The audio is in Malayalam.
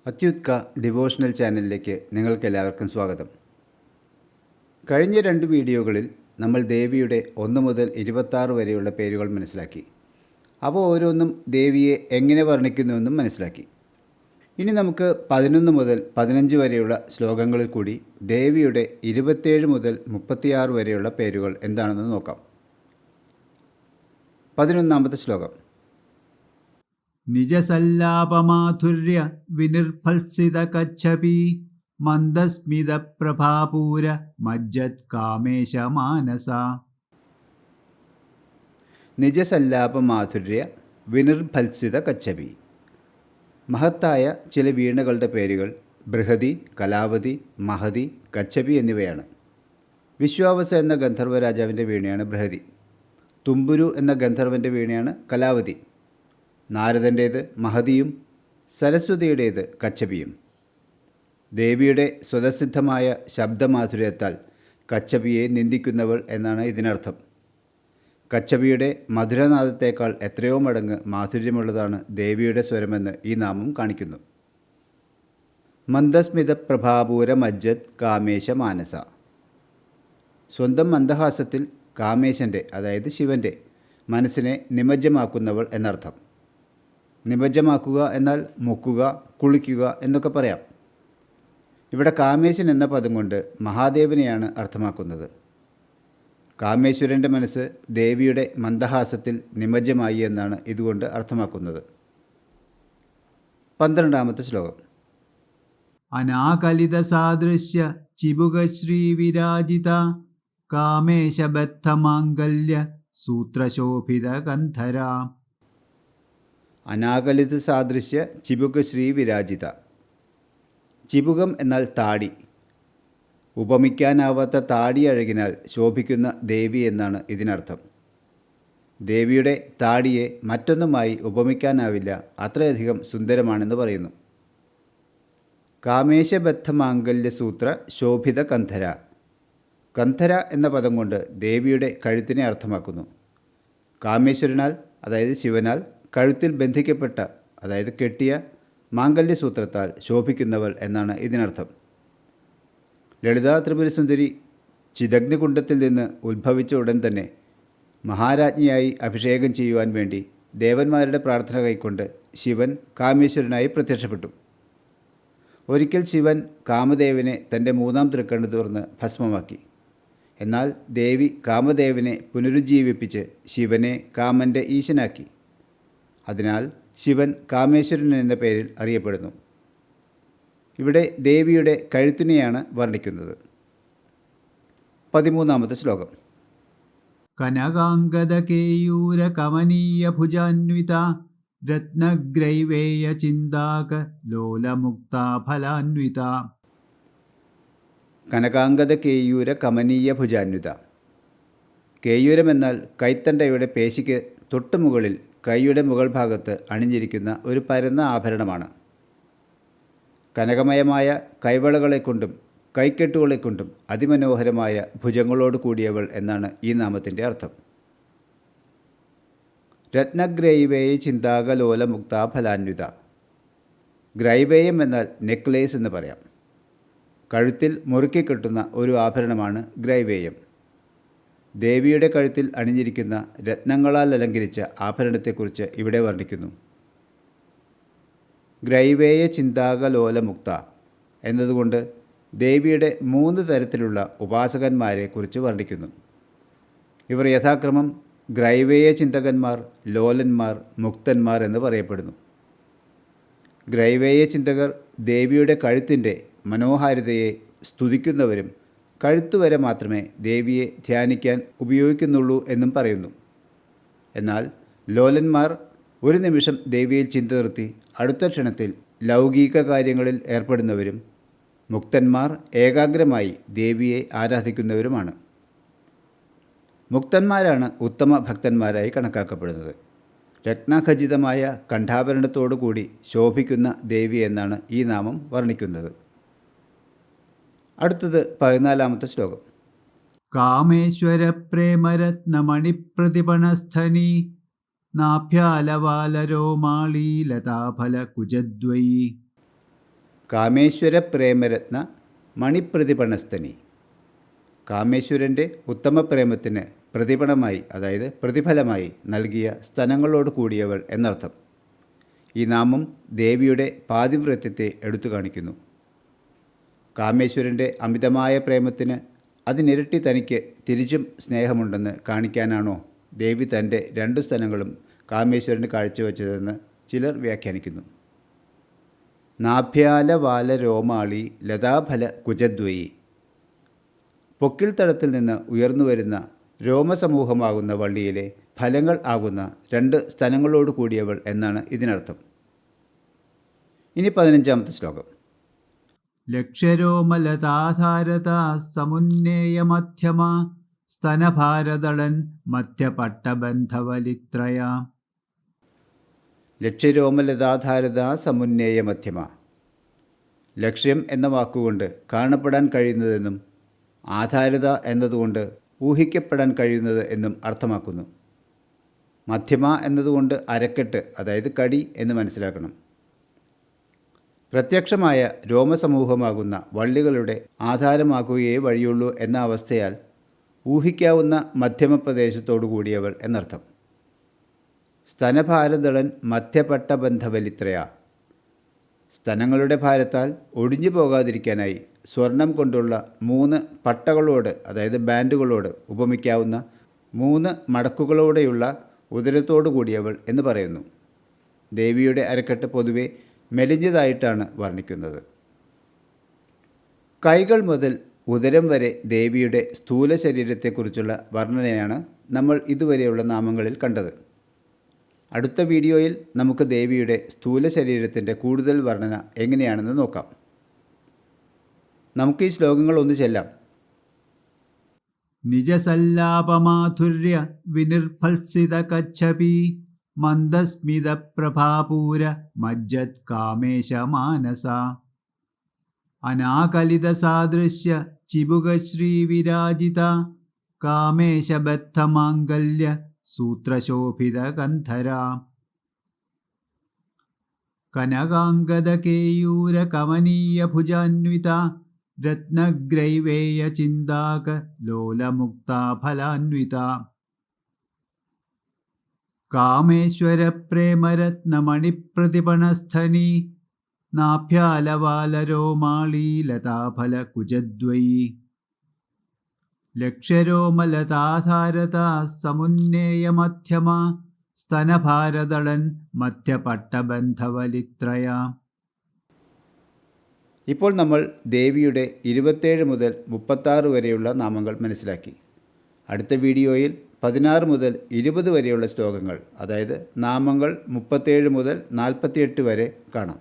അത്യുത്ക ഡിവോഷണൽ ചാനലിലേക്ക് നിങ്ങൾക്കെല്ലാവർക്കും സ്വാഗതം. കഴിഞ്ഞ 2 വീഡിയോകളിൽ നമ്മൾ ദേവിയുടെ 1 മുതൽ 26 വരെയുള്ള പേരുകൾ മനസ്സിലാക്കി. അവ ഓരോന്നും ദേവിയെ എങ്ങനെ വർണ്ണിക്കുന്നുവെന്നും മനസ്സിലാക്കി. ഇനി നമുക്ക് 11 മുതൽ 15 വരെയുള്ള ശ്ലോകങ്ങളിൽ കൂടി ദേവിയുടെ 27 മുതൽ 36 വരെയുള്ള പേരുകൾ എന്താണെന്ന് നോക്കാം. 11ാമത്തെ ശ്ലോകം. നിജസല്ലാപമാധുര്യ വിനിർഭത്സിത കച്ഛപി മന്ദസ്മിത പ്രഭാപൂര മജ്ജത് കാമേശ മാനസ. നിജസല്ലാപമാധുര്യ വിനിർഭത്സിത കച്ഛപി. മഹത്തായ ചില വീണകളുടെ പേരുകൾ ബൃഹതി, കലാവതി, മഹതി, കച്ഛപി എന്നിവയാണ്. വിശ്വാവസ എന്ന ഗന്ധർവ രാജാവിൻ്റെ വീണയാണ് ബൃഹതി. തുമ്പുരു എന്ന ഗന്ധർവൻ്റെ വീണയാണ് കലാവതി. നാരദൻ്റേത് മഹതിയും സരസ്വതിയുടേത് കച്ഛപിയും. ദേവിയുടെ സ്വതസിദ്ധമായ ശബ്ദമാധുര്യത്താൽ കച്ഛപിയെ നിന്ദിക്കുന്നവൾ എന്നാണ് ഇതിനർത്ഥം. കച്ഛപിയുടെ മധുരനാദത്തേക്കാൾ എത്രയോ മടങ്ങ് മാധുര്യമുള്ളതാണ് ദേവിയുടെ സ്വരമെന്ന് ഈ നാമം കാണിക്കുന്നു. മന്ദസ്മിത പ്രഭാപൂര മജ്ജത് കാമേശ മാനസ. സ്വന്തം മന്ദഹാസത്തിൽ കാമേശൻ്റെ, അതായത് ശിവൻ്റെ മനസ്സിനെ നിമജ്ജമാക്കുന്നവൾ എന്നർത്ഥം. നിമജ്ജമാക്കുക എന്നാൽ മുക്കുക, കുളിക്കുക എന്നൊക്കെ പറയാം. ഇവിടെ കാമേശൻ എന്ന പദം കൊണ്ട് മഹാദേവനെയാണ് അർത്ഥമാക്കുന്നത്. കാമേശ്വരൻ്റെ മനസ്സ് ദേവിയുടെ മന്ദഹാസത്തിൽ നിമജ്ജമായി എന്നാണ് ഇതുകൊണ്ട് അർത്ഥമാക്കുന്നത്. 12ാമത്തെ ശ്ലോകം. അനാകലിത സാദൃശ്യ ചിബുകശ്രീ വിരാജിത കാമേശബദ്ധമാംഗല്യ സൂത്രശോഭിത ഗന്ധര. അനാകലിത സാദൃശ്യ ചിബുക ശ്രീ വിരാജിത. ചിബുകം എന്നാൽ താടി. ഉപമിക്കാനാവാത്ത താടി അഴകിനാൽ ശോഭിക്കുന്ന ദേവി എന്നാണ് ഇതിനർത്ഥം. ദേവിയുടെ താടിയെ മറ്റൊന്നുമായി ഉപമിക്കാനാവില്ല, അത്രയധികം സുന്ദരമാണെന്ന് പറയുന്നു. കാമേശബദ്ധമാംഗല്യ സൂത്ര ശോഭിത കന്ധര. കന്ധര എന്ന പദം കൊണ്ട് ദേവിയുടെ കഴുത്തിനെ അർത്ഥമാക്കുന്നു. കാമേശ്വരനാൽ, അതായത് ശിവനാൽ കഴുത്തിൽ ബന്ധിക്കപ്പെട്ട, അതായത് കെട്ടിയ മാംഗല്യസൂത്രത്താൽ ശോഭിക്കുന്നവൾ എന്നാണ് ഇതിനർത്ഥം. ലളിതാ ത്രിപുരസുന്ദരി ചിദഗ്നികുണ്ഡത്തിൽ നിന്ന് ഉത്ഭവിച്ച ഉടൻ തന്നെ മഹാരാജ്ഞിയായി അഭിഷേകം ചെയ്യുവാൻ വേണ്ടി ദേവന്മാരുടെ പ്രാർത്ഥന കൈക്കൊണ്ട് ശിവൻ കാമേശ്വരനായി പ്രത്യക്ഷപ്പെട്ടു. ഒരിക്കൽ ശിവൻ കാമദേവനെ തൻ്റെ 3ാം തൃക്കണ്ണ് തുറന്ന് ഭസ്മമാക്കി. എന്നാൽ ദേവി കാമദേവനെ പുനരുജ്ജീവിപ്പിച്ച് ശിവനെ കാമൻ്റെ ഈശനാക്കി. അതിനാൽ ശിവൻ കാമേശ്വരൻ എന്ന പേരിൽ അറിയപ്പെടുന്നു. ഇവിടെ ദേവിയുടെ കഴുത്തിനെയാണ് വർണ്ണിക്കുന്നത്. 13ാമത്തെ ശ്ലോകം. കനകാംഗദ കേയൂര കമനീയ ഭുജാന്വിത രത്നഗ്രൈവേയ ചിന്താക ലോലമുക്താഫലാന്വിത. കനകാംഗത കേയൂര കമനീയ ഭുജാന്വിത. കേയൂരമെന്നാൽ കൈത്തണ്ടയുടെ പേശിക്ക് തൊട്ടുമുകളിൽ കൈയുടെ മുകൾ ഭാഗത്ത് അണിഞ്ഞിരിക്കുന്ന ഒരു പരന്ന ആഭരണമാണ്. കനകമയമായ കൈവളകളെക്കൊണ്ടും കൈക്കെട്ടുകളെക്കൊണ്ടും അതിമനോഹരമായ ഭുജങ്ങളോട് കൂടിയവൾ എന്നാണ് ഈ നാമത്തിൻ്റെ അർത്ഥം. രത്നഗ്രൈവേയ ചിന്താകലോല മുക്താഫലാന്വിത. ഗ്രൈവേയം എന്നാൽ നെക്ലേസ് എന്ന് പറയാം. കഴുത്തിൽ മുറുക്കിക്കെട്ടുന്ന ഒരു ആഭരണമാണ് ഗ്രൈവേയം. ദേവിയുടെ കഴുത്തിൽ അണിഞ്ഞിരിക്കുന്ന രത്നങ്ങളാൽ അലങ്കരിച്ച ആഭരണത്തെക്കുറിച്ച് ഇവിടെ വർണ്ണിക്കുന്നു. ഗ്രൈവേയ ചിന്താകലോലമുക്ത എന്നതുകൊണ്ട് ദേവിയുടെ 3 തരത്തിലുള്ള ഉപാസകന്മാരെക്കുറിച്ച് വർണ്ണിക്കുന്നു. ഇവർ യഥാക്രമം ഗ്രൈവേയ ചിന്തകന്മാർ, ലോലന്മാർ, മുക്തന്മാർ എന്ന് പറയപ്പെടുന്നു. ഗ്രൈവേയ ചിന്തകർ ദേവിയുടെ കഴുത്തിൻ്റെ മനോഹാരിതയെ സ്തുതിക്കുന്നവരും കഴുത്തുവരെ മാത്രമേ ദേവിയെ ധ്യാനിക്കാൻ ഉപയോഗിക്കുന്നുള്ളൂ എന്നും പറയുന്നു. എന്നാൽ ലോലന്മാർ ഒരു നിമിഷം ദേവിയിൽ ചിന്ത നിർത്തി അടുത്ത ക്ഷണത്തിൽ ലൗകിക കാര്യങ്ങളിൽ ഏർപ്പെടുന്നവരും മുക്തന്മാർ ഏകാഗ്രമായി ദേവിയെ ആരാധിക്കുന്നവരുമാണ്. മുക്തന്മാരാണ് ഉത്തമ ഭക്തന്മാരായി കണക്കാക്കപ്പെടുന്നത്. രത്നഖചിതമായ കണ്ഠാഭരണത്തോടുകൂടി ശോഭിക്കുന്ന ദേവി എന്നാണ് ഈ നാമം വർണ്ണിക്കുന്നത്. അടുത്തത് 14ാമത്തെ ശ്ലോകം. കാമേശ്വര പ്രേമരത്നമണിപ്രതിപണസ്ഥനി നാഭ്യാലവാലരോമാളീ ലതാഫല കുജദ്വയീ. കാമേശ്വര പ്രേമരത്ന മണിപ്രതിപണസ്തനി. കാമേശ്വരൻ്റെ ഉത്തമ പ്രേമത്തിന് പ്രതിപണമായി, അതായത് പ്രതിഫലമായി നൽകിയ സ്തനങ്ങളോട് കൂടിയവൾ എന്നർത്ഥം. ഈ നാമം ദേവിയുടെ പാതിവ്രത്യത്തെ എടുത്തു കാണിക്കുന്നു. കാമേശ്വരൻ്റെ അമിതമായ പ്രേമത്തിന് അതിനിരട്ടി തനിക്ക് തിരിച്ചും സ്നേഹമുണ്ടെന്ന് കാണിക്കാനാണോ ദേവി തൻ്റെ 2 സ്തനങ്ങളും കാമേശ്വരന് കാഴ്ചവെച്ചതെന്ന് ചിലർ വ്യാഖ്യാനിക്കുന്നു. നാഭ്യാലവാല രോമാളി ലതാഫല കുജദ്വയി. പൊക്കിൾ തടത്തിൽ നിന്ന് ഉയർന്നു വരുന്ന രോമസമൂഹമാകുന്ന വള്ളിയിലെ ഫലങ്ങൾ ആകുന്ന 2 സ്തനങ്ങളോട് കൂടിയവൾ എന്നാണ് ഇതിനർത്ഥം. ഇനി 15-ാമത്തെ ശ്ലോകം. ലക്ഷ്യരോമലതാധാരത സമുന്നേയമധ്യമ സ്തനഭാരതളൻ മധ്യപട്ടബന്ധവലിത്രയ. ലക്ഷ്യരോമലതാധാരത സമുന്നേയ മധ്യമ. ലക്ഷ്യം എന്ന വാക്കുകൊണ്ട് കാണപ്പെടാൻ കഴിയുന്നതെന്നും ആധാരത എന്നതുകൊണ്ട് ഊഹിക്കപ്പെടാൻ കഴിയുന്നത് എന്നും അർത്ഥമാക്കുന്നു. മധ്യമ എന്നതുകൊണ്ട് അരക്കെട്ട്, അതായത് കടി എന്ന് മനസ്സിലാക്കണം. പ്രത്യക്ഷമായ രോമസമൂഹമാകുന്ന വള്ളികളുടെ ആധാരമാക്കുകയേ വഴിയുള്ളൂ എന്ന അവസ്ഥയാൽ ഊഹിക്കാവുന്ന മധ്യമ പ്രദേശത്തോടു കൂടിയവൾ എന്നർത്ഥം. സ്തനഭാരദളൻ മധ്യപട്ടബന്ധവലിത്രയ. സ്തനങ്ങളുടെ ഭാരത്താൽ ഒടിഞ്ഞു പോകാതിരിക്കാനായി സ്വർണം കൊണ്ടുള്ള 3 പട്ടകളോട്, അതായത് ബാൻഡുകളോട് ഉപമിക്കാവുന്ന 3 മടക്കുകളോടെയുള്ള ഉദരത്തോടു കൂടിയവൾ എന്ന് പറയുന്നു. ദേവിയുടെ അരക്കെട്ട് പൊതുവെ മെലിഞ്ഞതായിട്ടാണ് വർണ്ണിക്കുന്നത്. കൈകൾ മുതൽ ഉദരം വരെ ദേവിയുടെ സ്ഥൂല ശരീരത്തെക്കുറിച്ചുള്ള വർണ്ണനയാണ് നമ്മൾ ഇതുവരെയുള്ള നാമങ്ങളിൽ കണ്ടത്. അടുത്ത വീഡിയോയിൽ നമുക്ക് ദേവിയുടെ സ്ഥൂല ശരീരത്തിൻ്റെ കൂടുതൽ വർണ്ണന എങ്ങനെയാണെന്ന് നോക്കാം. നമുക്ക് ഈ ശ്ലോകങ്ങൾ ഒന്ന് ചെല്ലാം. നിജസല്ലാപമാധുര്യ വിനിർഭത്സിത കച്ഛപി മന്ദസ്മിത പ്രഭാപൂര മജ്ജത് കാമേശ മാനസ. അനാകലിത സാദൃശ്യ ചിബുകശ്രീ വിരാജിത കാമേശബദ്ധമാംഗല്യ സൂത്രശോഭിത ഗന്ധര. കനകാംഗദ കേയൂര കമനീയ ഭുജാന്വിത രത്നഗ്രൈവേയ ചിന്താക ലോലമുക്താ ഫലാന്വിത. കാമേശ്വര പ്രേമരത്നമണിപ്രതിപണസ്ഥനി നാഭ്യാലവാലരോമാളീ ലതാഫല കുജദ്വയി. ലക്ഷ്യരോമലതാധാരത സമുന്നേയമധ്യമ സ്തനഭാരദളൻ മധ്യപട്ടബന്ധവലിത്രയ. ഇപ്പോൾ നമ്മൾ ദേവിയുടെ 27 മുതൽ 36 വരെയുള്ള നാമങ്ങൾ മനസ്സിലാക്കി. അടുത്ത വീഡിയോയിൽ 16 മുതൽ 20 വരെയുള്ള ശ്ലോകങ്ങൾ, അതായത് നാമങ്ങൾ 37 മുതൽ 48 വരെ കാണാം.